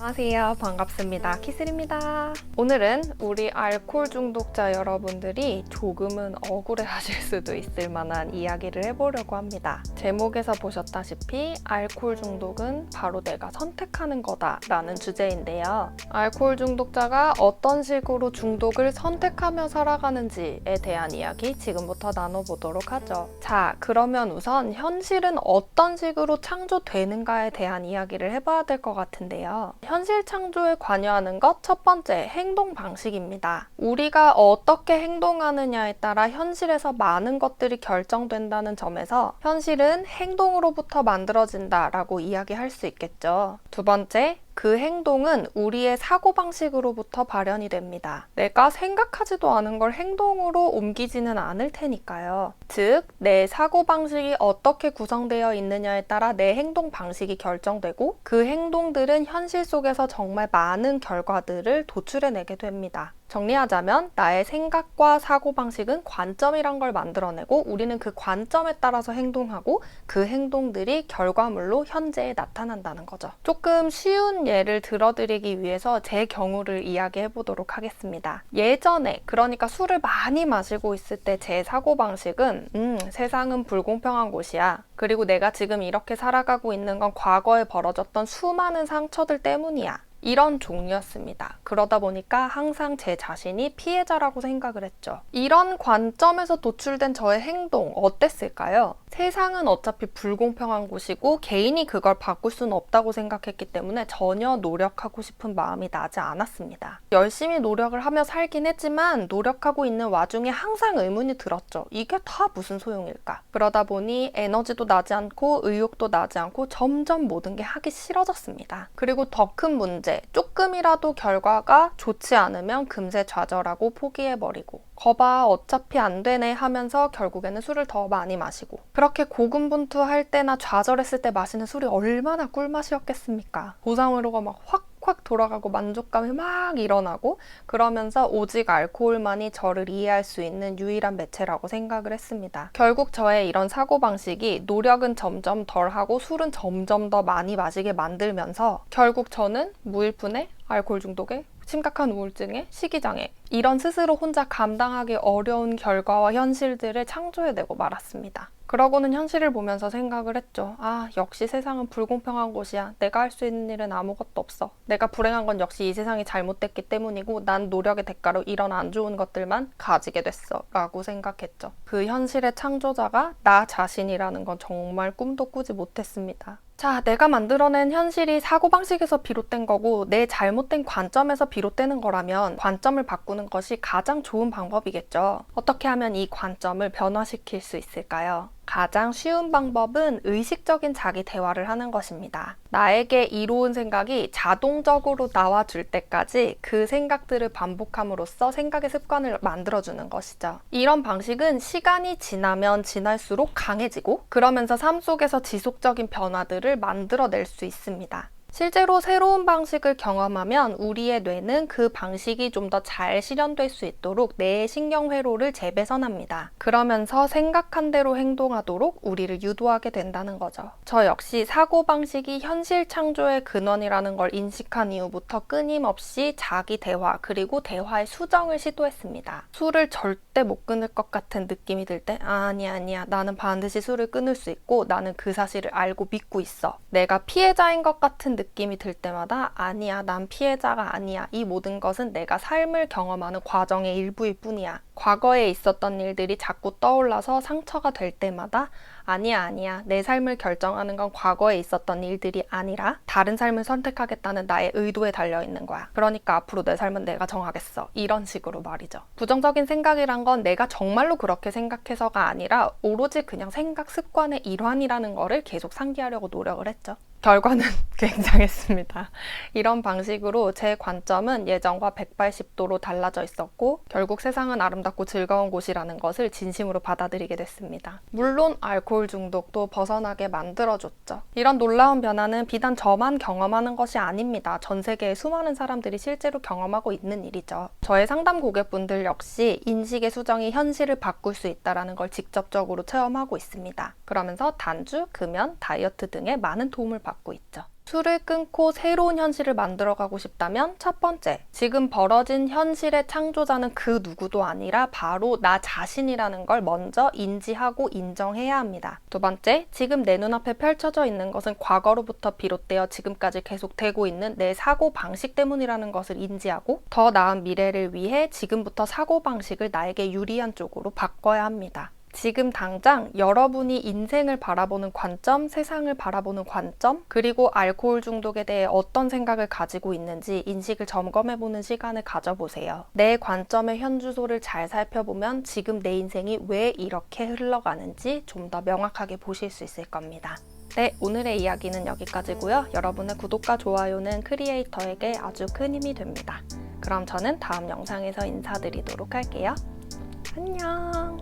안녕하세요. 반갑습니다. 키슬입니다. 오늘은 우리 알코올 중독자 여러분들이 조금은 억울해하실 수도 있을 만한 이야기를 해보려고 합니다. 제목에서 보셨다시피 알코올 중독은 바로 내가 선택하는 거다 라는 주제인데요. 알코올 중독자가 어떤 식으로 중독을 선택하며 살아가는지에 대한 이야기 지금부터 나눠보도록 하죠. 자, 그러면 우선 현실은 어떤 식으로 창조되는가에 대한 이야기를 해봐야 될 것 같은데요. 현실 창조에 관여하는 것 첫 번째, 행동 방식입니다. 우리가 어떻게 행동하느냐에 따라 현실에서 많은 것들이 결정된다는 점에서 현실은 행동으로부터 만들어진다라고 이야기할 수 있겠죠. 두 번째, 그 행동은 우리의 사고방식으로부터 발현이 됩니다. 내가 생각하지도 않은 걸 행동으로 옮기지는 않을 테니까요. 즉, 내 사고방식이 어떻게 구성되어 있느냐에 따라 내 행동 방식이 결정되고 그 행동들은 현실 속에서 정말 많은 결과들을 도출해내게 됩니다. 정리하자면 나의 생각과 사고방식은 관점이란 걸 만들어내고 우리는 그 관점에 따라서 행동하고 그 행동들이 결과물로 현재에 나타난다는 거죠. 조금 쉬운 예를 들어드리기 위해서 제 경우를 이야기해 보도록 하겠습니다. 예전에, 그러니까 술을 많이 마시고 있을 때 제 사고방식은 세상은 불공평한 곳이야. 그리고 내가 지금 이렇게 살아가고 있는 건 과거에 벌어졌던 수많은 상처들 때문이야. 이런 종류였습니다. 그러다 보니까 항상 제 자신이 피해자라고 생각을 했죠. 이런 관점에서 도출된 저의 행동 어땠을까요? 세상은 어차피 불공평한 곳이고 개인이 그걸 바꿀 수는 없다고 생각했기 때문에 전혀 노력하고 싶은 마음이 나지 않았습니다. 열심히 노력을 하며 살긴 했지만 노력하고 있는 와중에 항상 의문이 들었죠. 이게 다 무슨 소용일까? 그러다 보니 에너지도 나지 않고 의욕도 나지 않고 점점 모든 게 하기 싫어졌습니다. 그리고 더 큰 문제, 조금이라도 결과가 좋지 않으면 금세 좌절하고 포기해버리고 거봐 어차피 안 되네 하면서 결국에는 술을 더 많이 마시고 그렇게 고군분투할 때나 좌절했을 때 마시는 술이 얼마나 꿀맛이었겠습니까? 보상으로가 막 확 돌아가고 만족감이 막 일어나고 그러면서 오직 알코올만이 저를 이해할 수 있는 유일한 매체라고 생각을 했습니다. 결국 저의 이런 사고방식이 노력은 점점 덜하고 술은 점점 더 많이 마시게 만들면서 결국 저는 무일푼에 알코올 중독에 심각한 우울증에 식이장애 이런 스스로 혼자 감당하기 어려운 결과와 현실들을 창조해내고 말았습니다. 그러고는 현실을 보면서 생각을 했죠. 아, 역시 세상은 불공평한 곳이야. 내가 할 수 있는 일은 아무것도 없어. 내가 불행한 건 역시 이 세상이 잘못됐기 때문이고 난 노력의 대가로 이런 안 좋은 것들만 가지게 됐어 라고 생각했죠. 그 현실의 창조자가 나 자신이라는 건 정말 꿈도 꾸지 못했습니다. 자, 내가 만들어낸 현실이 사고방식에서 비롯된 거고 내 잘못된 관점에서 비롯되는 거라면 관점을 바꾸는 것이 가장 좋은 방법이겠죠. 어떻게 하면 이 관점을 변화시킬 수 있을까요? 가장 쉬운 방법은 의식적인 자기 대화를 하는 것입니다. 나에게 이로운 생각이 자동적으로 나와줄 때까지 그 생각들을 반복함으로써 생각의 습관을 만들어주는 것이죠. 이런 방식은 시간이 지나면 지날수록 강해지고 그러면서 삶 속에서 지속적인 변화들을 만들어낼 수 있습니다. 실제로 새로운 방식을 경험하면 우리의 뇌는 그 방식이 좀 더 잘 실현될 수 있도록 뇌의 신경회로를 재배선합니다. 그러면서 생각한 대로 행동하도록 우리를 유도하게 된다는 거죠. 저 역시 사고방식이 현실 창조의 근원이라는 걸 인식한 이후부터 끊임없이 자기 대화 그리고 대화의 수정을 시도했습니다. 술을 절대 못 끊을 것 같은 느낌이 들 때 아니야 나는 반드시 술을 끊을 수 있고 나는 그 사실을 알고 믿고 있어. 내가 피해자인 것 같은 느낌이 들 때마다 아니야 난 피해자가 아니야 이 모든 것은 내가 삶을 경험하는 과정의 일부일 뿐이야. 과거에 있었던 일들이 자꾸 떠올라서 상처가 될 때마다 아니야 내 삶을 결정하는 건 과거에 있었던 일들이 아니라 다른 삶을 선택하겠다는 나의 의도에 달려있는 거야. 그러니까 앞으로 내 삶은 내가 정하겠어. 이런 식으로 말이죠. 부정적인 생각이란 건 내가 정말로 그렇게 생각해서가 아니라 오로지 그냥 생각 습관의 일환이라는 거를 계속 상기하려고 노력을 했죠. 결과는 굉장했습니다. 이런 방식으로 제 관점은 예전과 180도로 달라져 있었고 결국 세상은 아름답고 즐거운 곳이라는 것을 진심으로 받아들이게 됐습니다. 물론 알코올 중독도 벗어나게 만들어줬죠. 이런 놀라운 변화는 비단 저만 경험하는 것이 아닙니다. 전 세계의 수많은 사람들이 실제로 경험하고 있는 일이죠. 저의 상담 고객분들 역시 인식의 수정이 현실을 바꿀 수 있다는 걸 직접적으로 체험하고 있습니다. 그러면서 단주, 금연, 다이어트 등의 많은 도움을 받고 있죠. 술을 끊고 새로운 현실을 만들어가고 싶다면 첫 번째, 지금 벌어진 현실의 창조자는 그 누구도 아니라 바로 나 자신이라는 걸 먼저 인지하고 인정해야 합니다. 두 번째, 지금 내 눈앞에 펼쳐져 있는 것은 과거로부터 비롯되어 지금까지 계속되고 있는 내 사고방식 때문이라는 것을 인지하고 더 나은 미래를 위해 지금부터 사고방식을 나에게 유리한 쪽으로 바꿔야 합니다. 지금 당장 여러분이 인생을 바라보는 관점, 세상을 바라보는 관점, 그리고 알코올 중독에 대해 어떤 생각을 가지고 있는지 인식을 점검해보는 시간을 가져보세요. 내 관점의 현주소를 잘 살펴보면 지금 내 인생이 왜 이렇게 흘러가는지 좀 더 명확하게 보실 수 있을 겁니다. 네, 오늘의 이야기는 여기까지고요. 여러분의 구독과 좋아요는 크리에이터에게 아주 큰 힘이 됩니다. 그럼 저는 다음 영상에서 인사드리도록 할게요. 안녕!